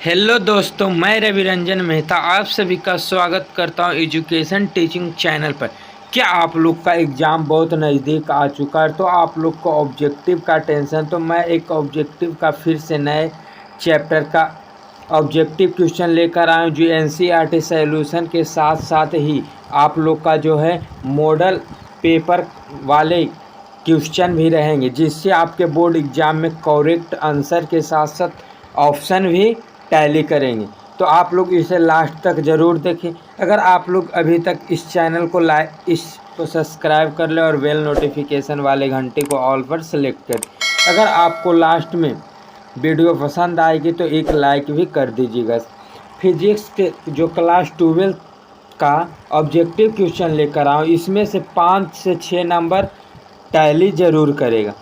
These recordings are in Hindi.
हेलो दोस्तों, मैं रवि रंजन मेहता आप सभी का स्वागत करता हूं एजुकेशन टीचिंग चैनल पर। क्या आप लोग का एग्ज़ाम बहुत नज़दीक आ चुका है तो आप लोग को ऑब्जेक्टिव का टेंशन, तो मैं एक ऑब्जेक्टिव का फिर से नए चैप्टर का ऑब्जेक्टिव क्वेश्चन लेकर आया हूं जो एनसीईआरटी सॉल्यूशन के साथ साथ ही आप लोग का जो है मॉडल पेपर वाले क्वेश्चन भी रहेंगे, जिससे आपके बोर्ड एग्ज़ाम में करेक्ट आंसर के साथ साथ ऑप्शन भी टैली करेंगे। तो आप लोग इसे लास्ट तक ज़रूर देखें। अगर आप लोग अभी तक इस चैनल को इसको सब्सक्राइब कर ले और बेल नोटिफिकेशन वाले घंटे को ऑल पर सेलेक्ट कर। अगर आपको लास्ट में वीडियो पसंद आएगी तो एक लाइक भी कर दीजिएगा। फिजिक्स के जो क्लास 12 का ऑब्जेक्टिव क्वेश्चन लेकर आऊँ, इसमें से 5 से 6 नंबर टैली ज़रूर करेगा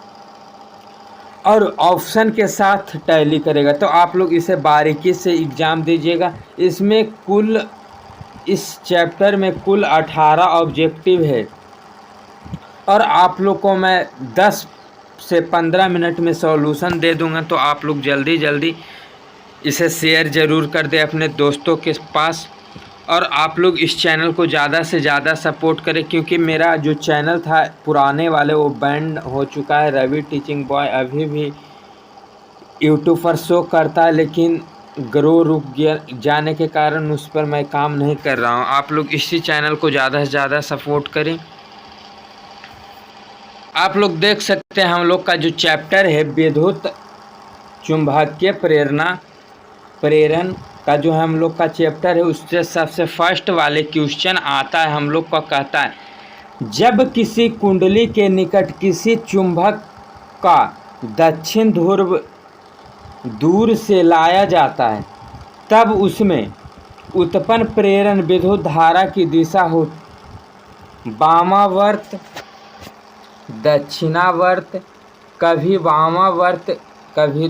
और ऑप्शन के साथ टैली करेगा। तो आप लोग इसे बारीकी से एग्ज़ाम दीजिएगा। इस चैप्टर में कुल 18 ऑब्जेक्टिव है और आप लोग को मैं 10 से 15 मिनट में सॉल्यूशन दे दूंगा। तो आप लोग जल्दी जल्दी इसे शेयर ज़रूर कर दें अपने दोस्तों के पास और आप लोग इस चैनल को ज़्यादा से ज़्यादा सपोर्ट करें, क्योंकि मेरा जो चैनल था पुराने वाले वो बैंड हो चुका है। रवि टीचिंग बॉय अभी भी यूट्यूब पर शो करता है, लेकिन ग्रो रुक गया जाने के कारण उस पर मैं काम नहीं कर रहा हूँ। आप लोग इसी चैनल को ज़्यादा से ज़्यादा सपोर्ट करें। आप लोग देख सकते हैं हम लोग का जो चैप्टर है विद्युत चुंबकीय प्रेरण का जो हम लोग का चैप्टर है, उससे सबसे फर्स्ट वाले क्वेश्चन आता है। हम लोग का कहता है, जब किसी कुंडली के निकट किसी चुंबक का दक्षिण ध्रुव दूर से लाया जाता है तब उसमें उत्पन्न प्रेरण विद्युत धारा की दिशा हो वामावर्त, दक्षिणावर्त, कभी वामावर्त कभी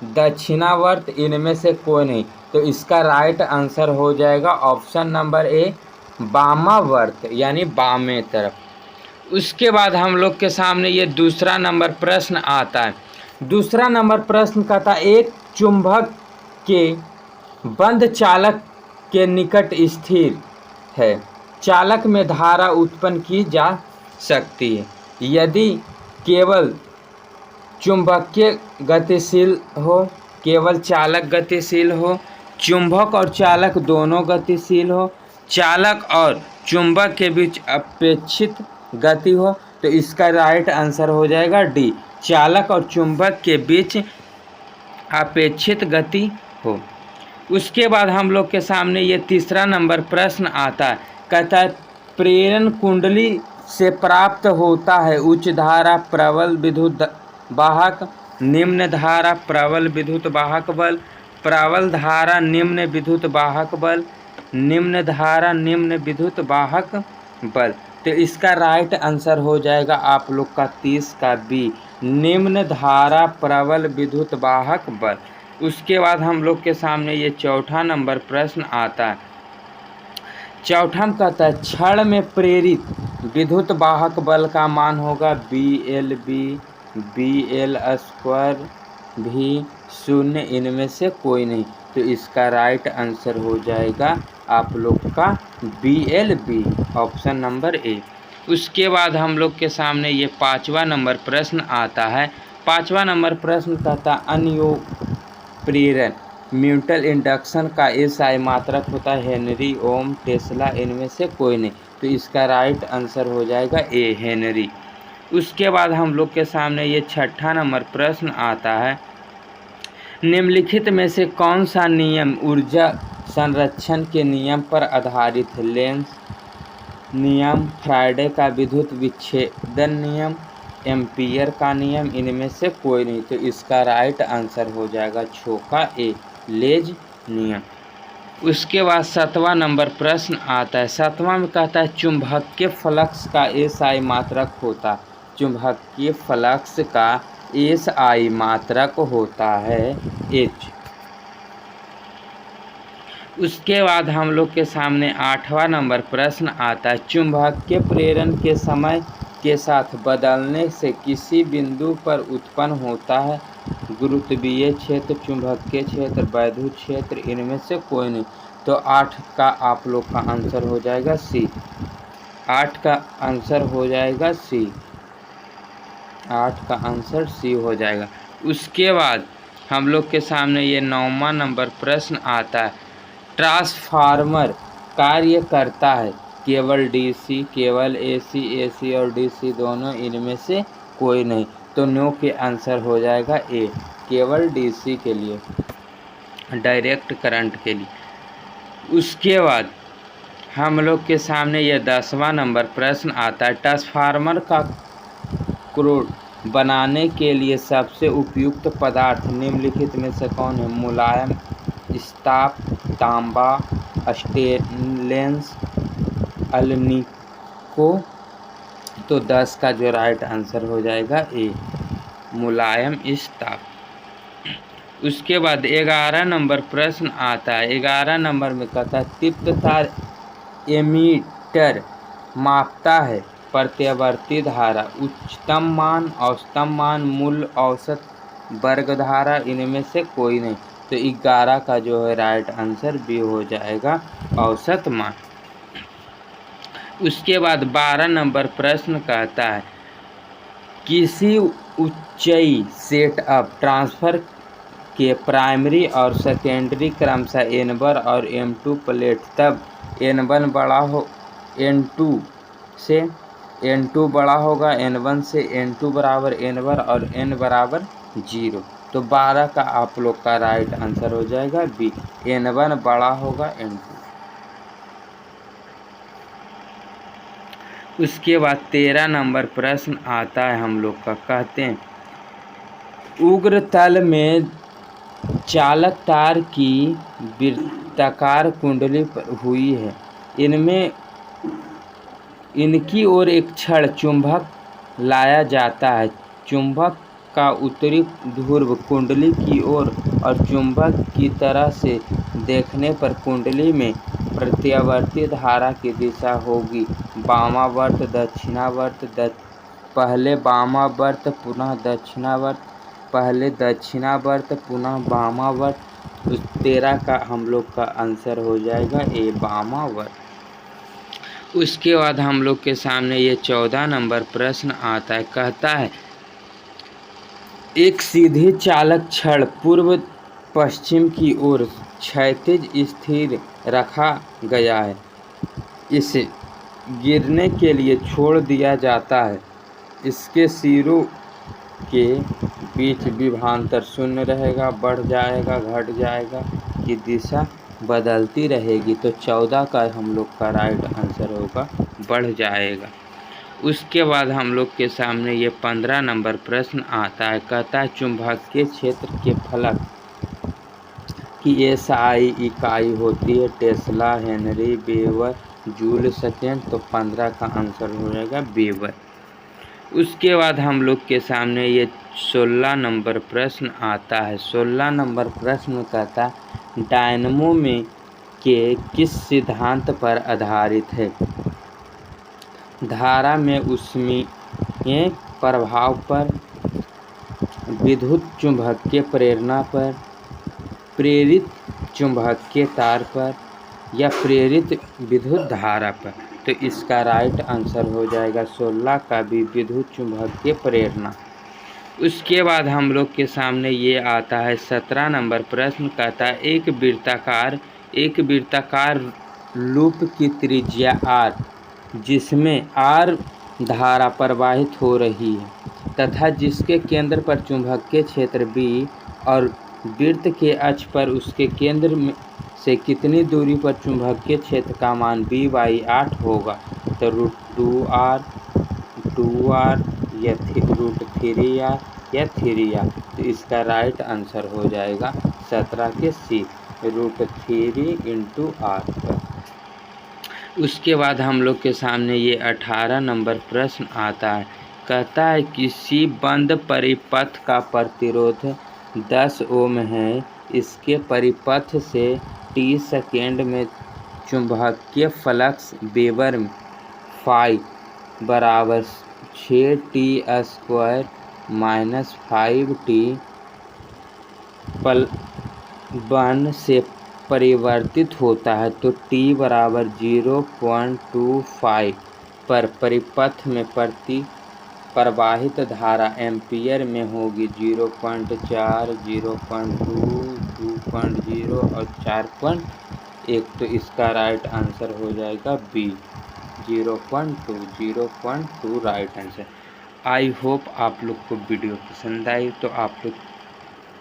दक्षिणावर्त, इनमें से कोई नहीं। तो इसका राइट आंसर हो जाएगा ऑप्शन नंबर ए, वामावर्त यानी बामें तरफ। उसके बाद हम लोग के सामने ये दूसरा नंबर प्रश्न आता है। दूसरा नंबर प्रश्न कहता है, एक चुंबक के बंद चालक के निकट स्थिर है, चालक में धारा उत्पन्न की जा सकती है यदि केवल चुंबकीय गतिशील हो, केवल चालक गतिशील हो, चुंबक और चालक दोनों गतिशील हो, चालक और चुंबक के बीच अपेक्षित गति हो। तो इसका राइट आंसर हो जाएगा डी, चालक और चुंबक के बीच अपेक्षित गति हो। उसके बाद हम लोग के सामने ये तीसरा नंबर प्रश्न आता है। कहता है, प्रेरण कुंडली से प्राप्त होता है उच्च धारा प्रबल विद्युत वाहक, निम्न धारा प्रबल विद्युत वाहक बल, प्रबल धारा निम्न विद्युत वाहक बल, निम्न धारा निम्न विद्युत वाहक बल। तो इसका राइट आंसर हो जाएगा आप लोग का 30 का बी, निम्न धारा प्रबल विद्युत वाहक बल। उसके बाद हम लोग के सामने ये चौथा नंबर प्रश्न आता है। चौथा में कहता है, क्षण में प्रेरित विद्युत वाहक बल का मान होगा BL स्क्वायर भी 0, इनमें से कोई नहीं। तो इसका राइट आंसर हो जाएगा आप लोग का BLB, ऑप्शन नंबर ए। उसके बाद हम लोग के सामने ये पांचवा नंबर प्रश्न आता है। पांचवा नंबर प्रश्न कहता है, अनयोग प्रेरण म्यूचुअल इंडक्शन का SI मात्रक होता है हेनरी, ओम, टेस्ला, इनमें से कोई नहीं। तो इसका राइट आंसर हो जाएगा ए, हेनरी। उसके बाद हम लोग के सामने ये छठा नंबर प्रश्न आता है। निम्नलिखित में से कौन सा नियम ऊर्जा संरक्षण के नियम पर आधारित है? लेंस नियम, फ्राइडे का विद्युत विच्छेदन नियम, एम्पियर का नियम, इनमें से कोई नहीं। तो इसका राइट आंसर हो जाएगा छोका ए, लेज नियम। उसके बाद सातवां नंबर प्रश्न आता है। सातवां में कहता है, चुंबकीय फ्लक्स का SI मात्रक होता है, चुंबकीय फ्लक्स का SI मात्रक होता है H। उसके बाद हम लोग के सामने आठवां नंबर प्रश्न आता है। चुंबकीय प्रेरण के समय के साथ बदलने से किसी बिंदु पर उत्पन्न होता है गुरुत्वीय क्षेत्र, चुंबकीय क्षेत्र, वैद्युत क्षेत्र, इनमें से कोई नहीं। तो 8 का आप लोग का आंसर हो जाएगा सी। 8 का आंसर हो जाएगा सी। 8 का आंसर सी हो जाएगा। उसके बाद हम लोग के सामने ये 9वां नंबर प्रश्न आता है। ट्रांसफार्मर कार्य करता है केवल डीसी, केवल एसी, एसी और डीसी दोनों, इनमें से कोई नहीं। तो नो के आंसर हो जाएगा ए, केवल डीसी के लिए, डायरेक्ट करंट के लिए। उसके बाद हम लोग के सामने ये 10वां नंबर प्रश्न आता है। ट्रांसफार्मर का क्रोड बनाने के लिए सबसे उपयुक्त पदार्थ निम्नलिखित में से कौन है? मुलायम इस्पात, तांबा, स्टेनलेस, अल्मीको। तो 10 का जो राइट आंसर हो जाएगा ए, मुलायम इस्पात। उसके बाद 11 नंबर प्रश्न आता है। 11 नंबर में कहता है तीव्र तार एमीटर मापता है प्रत्यावर्ती धारा, उच्चतम मान, औसतम मान, मूल, औसत, वर्ग धारा, इनमें से कोई नहीं। तो 11 का जो है राइट आंसर बी हो जाएगा, औसत मान। उसके बाद 12 नंबर प्रश्न कहता है किसी ऊंचाई सेटअप ट्रांसफर के प्राइमरी और सेकेंडरी क्रमशः N1 और M2 प्लेट, तब N1 बड़ा हो N2 से, N2 बड़ा होगा N1 से, N2 बराबर N1 और N बराबर 0। तो 12 का आप लोग का राइट आंसर हो जाएगा बी, N1 बड़ा होगा N2। उसके बाद 13 नंबर प्रश्न आता है हम लोग का। कहते हैं उग्र तल में चालक तार की वृत्ताकार कुंडली पर हुई है, इनमें इनकी ओर एक क्षण चुंबक लाया जाता है। चुंबक का उत्तरी ध्रुव कुंडली की ओर और चुंबक की तरह से देखने पर कुंडली में प्रत्यावर्ती धारा की दिशा होगी वामावर्त, दक्षिणावर्त, पहले वामावर्त पुनः दक्षिणावर्त, पहले दक्षिणावर्त पुनः वामावर्त। 13 का हम लोग का आंसर हो जाएगा ए, वामावर्त। उसके बाद हम लोग के सामने ये 14 नंबर प्रश्न आता है। कहता है एक सीधे चालक छड़ पूर्व पश्चिम की ओर क्षैतिज स्थिर रखा गया है, इसे गिरने के लिए छोड़ दिया जाता है। इसके सिरों के बीच विभवांतर शून्य रहेगा, बढ़ जाएगा, घट जाएगा, की दिशा बदलती रहेगी। तो 14 का हम लोग का राइट आंसर होगा, बढ़ जाएगा। उसके बाद हम लोग के सामने ये 15 नंबर प्रश्न आता है। कहता है चुंबकीय क्षेत्र के फलक की SI इकाई होती है Tesla, Henry, weber, joule second. तो 15 का आंसर हो जाएगा वेबर। उसके बाद हम लोग के सामने ये 16 नंबर प्रश्न आता है। 16 नंबर प्रश्न कहता है डायनमो में के किस सिद्धांत पर आधारित है? धारा में ऊष्मीय प्रभाव पर, विद्युत चुंबकीय प्रेरणा पर, प्रेरित चुंबकीय तार पर, या प्रेरित विद्युत धारा पर। तो इसका राइट आंसर हो जाएगा 16 का भी, विद्युत चुंबकीय प्रेरणा। उसके बाद हम लोग के सामने ये आता है 17 नंबर प्रश्न। कहता है एक वृत्ताकार लूप की त्रिज्या r, जिसमें r धारा प्रवाहित हो रही है तथा जिसके केंद्र पर चुंबकीय क्षेत्र B और वृत्त के अक्ष पर उसके केंद्र से कितनी दूरी पर चुंबकीय क्षेत्र का मान B/8 होगा? तो √2r, 2r या √3r या 3r। तो इसका राइट आंसर हो जाएगा 17 के सी, √3 × r। उसके बाद हम लोग के सामने ये 18 नंबर प्रश्न आता है। कहता है किसी बंद परिपथ का प्रतिरोध 10 ओम है, इसके परिपथ से t सेकेंड में चुंबकीय फ्लक्स वेबर फाई बराबर 6t² - 5t प्लवन से परिवर्तित होता है तो t बराबर 0.25 पर परिपथ में प्रवाहित धारा एम्पियर में होगी 0.4, 0.2, 2.0 और 4.1। तो इसका राइट आंसर हो जाएगा B 0.2 right answer. I hope आप लोग को वीडियो पसंद आई तो आप लोग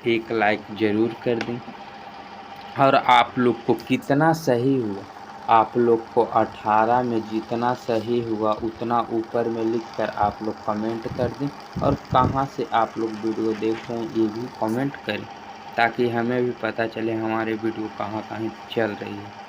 एक लाइक ज़रूर कर दें। और आप लोग को कितना सही हुआ, आप लोग को 18 में जितना सही हुआ उतना ऊपर में लिखकर आप लोग कमेंट कर दें। और कहाँ से आप लोग वीडियो देख रहे हैं ये भी कमेंट करें ताकि हमें भी पता चले हमारे वीडियो कहाँ कहाँ चल रही है।